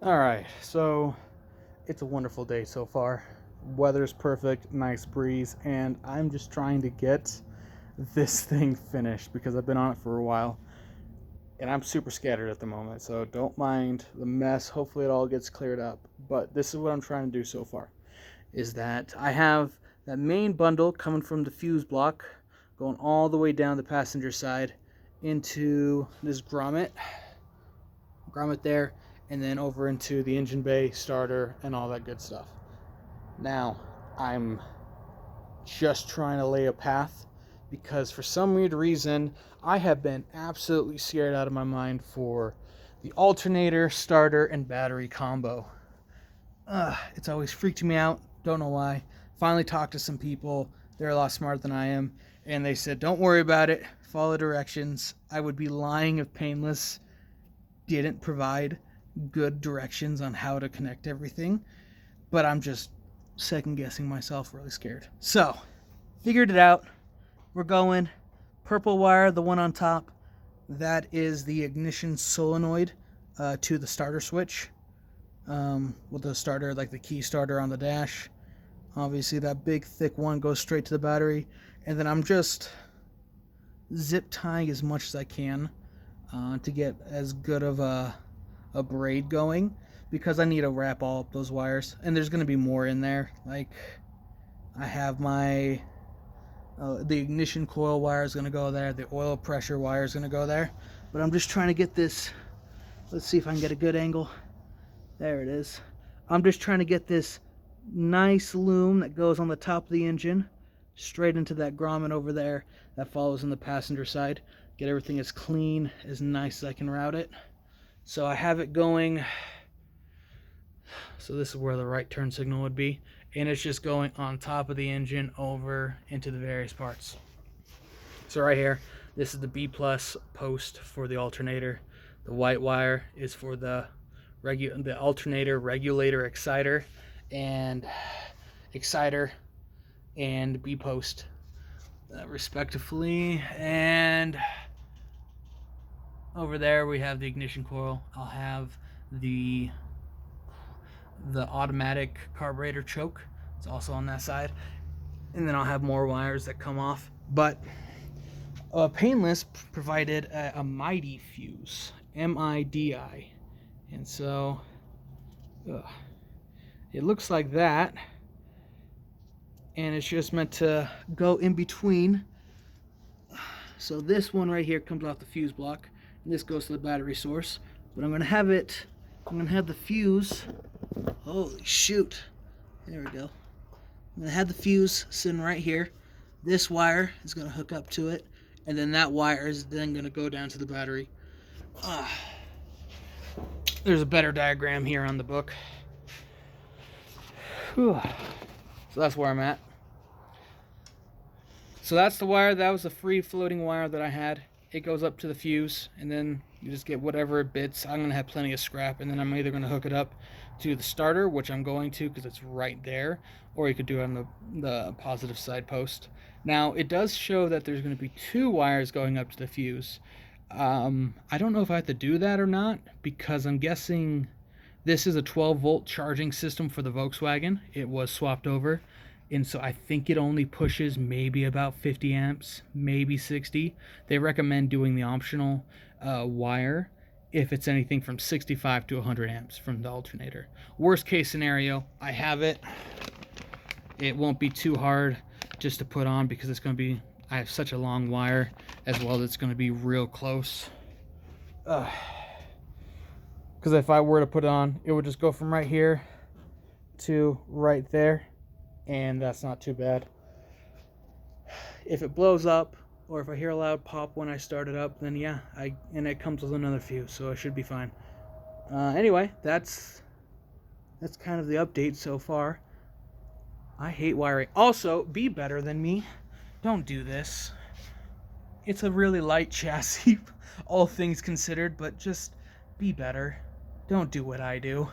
Alright, so it's a wonderful day so far. Weather's perfect, nice breeze, and I'm just trying to get this thing finished because I've been on it for a while. And I'm super scattered at the moment, so don't mind the mess. Hopefully it all gets cleared up. But this is what I'm trying to do so far. Is that I have that main bundle coming from the fuse block, going all the way down the passenger side into this grommet there, and then over into the engine bay, starter, and all that good stuff. Now, I'm just trying to lay a path because for some weird reason, I have been absolutely scared out of my mind for the alternator, starter, and battery combo. It's always freaked me out. Don't know why. Finally talked to some people. They're a lot smarter than I am. And they said, don't worry about it. Follow directions. I would be lying if Painless didn't provide good directions on how to connect everything. But I'm just second guessing myself, really scared. So, figured it out. We're going purple wire, the one on top. That is the ignition solenoid to the starter switch. With the starter, like the key starter on the dash. Obviously, that big thick one goes straight to the battery. And then I'm just zip tying as much as I can to get as good of a braid going, because I need to wrap all up those wires. And there's going to be more in there. Like, I have my the ignition coil wire is going to go there. The oil pressure wire is going to go there. But I'm just trying to get this. Let's see if I can get a good angle. There it is. I'm just trying to get this nice loom that goes on the top of the engine straight into that grommet over there that follows on the passenger side. Get everything as clean, as nice as I can route it. So I have it going. So this is where the right turn signal would be. And it's just going on top of the engine over into the various parts. So right here, this is the B plus post for the alternator. The white wire is for the alternator, regulator, exciter, and B post respectively. And over there we have the ignition coil. I'll have the automatic carburetor choke. It's also on that side. And then I'll have more wires that come off. But Painless provided a MIDI fuse, MIDI. And so it looks like that. And it's just meant to go in between. So this one right here comes off the fuse block. And this goes to the battery source. But I'm going to have the fuse. Holy shoot. There we go. I'm going to have the fuse sitting right here. This wire is going to hook up to it. And then that wire is then going to go down to the battery. There's a better diagram here on the book. Whew. So that's where I'm at. So that's the wire. That was the free floating wire that I had. It goes up to the fuse, and then you just get whatever bits. I'm going to have plenty of scrap, and then I'm either going to hook it up to the starter, which I'm going to because it's right there, or you could do it on the positive side post. Now, it does show that there's going to be 2 wires going up to the fuse. I don't know if I have to do that or not, because I'm guessing this is a 12-volt charging system for the Volkswagen. It was swapped over. And so I think it only pushes maybe about 50 amps, maybe 60. They recommend doing the optional wire if it's anything from 65 to 100 amps from the alternator. Worst case scenario, I have it. It won't be too hard just to put on because it's going to be, I have such a long wire as well that it's going to be real close. Because if I were to put it on, it would just go from right here to right there. And that's not too bad. If it blows up, or if I hear a loud pop when I start it up, then yeah, and it comes with another fuse, so it should be fine. Anyway, that's kind of the update so far. I hate wiring. Also, be better than me. Don't do this. It's a really light chassis, all things considered, but just be better. Don't do what I do.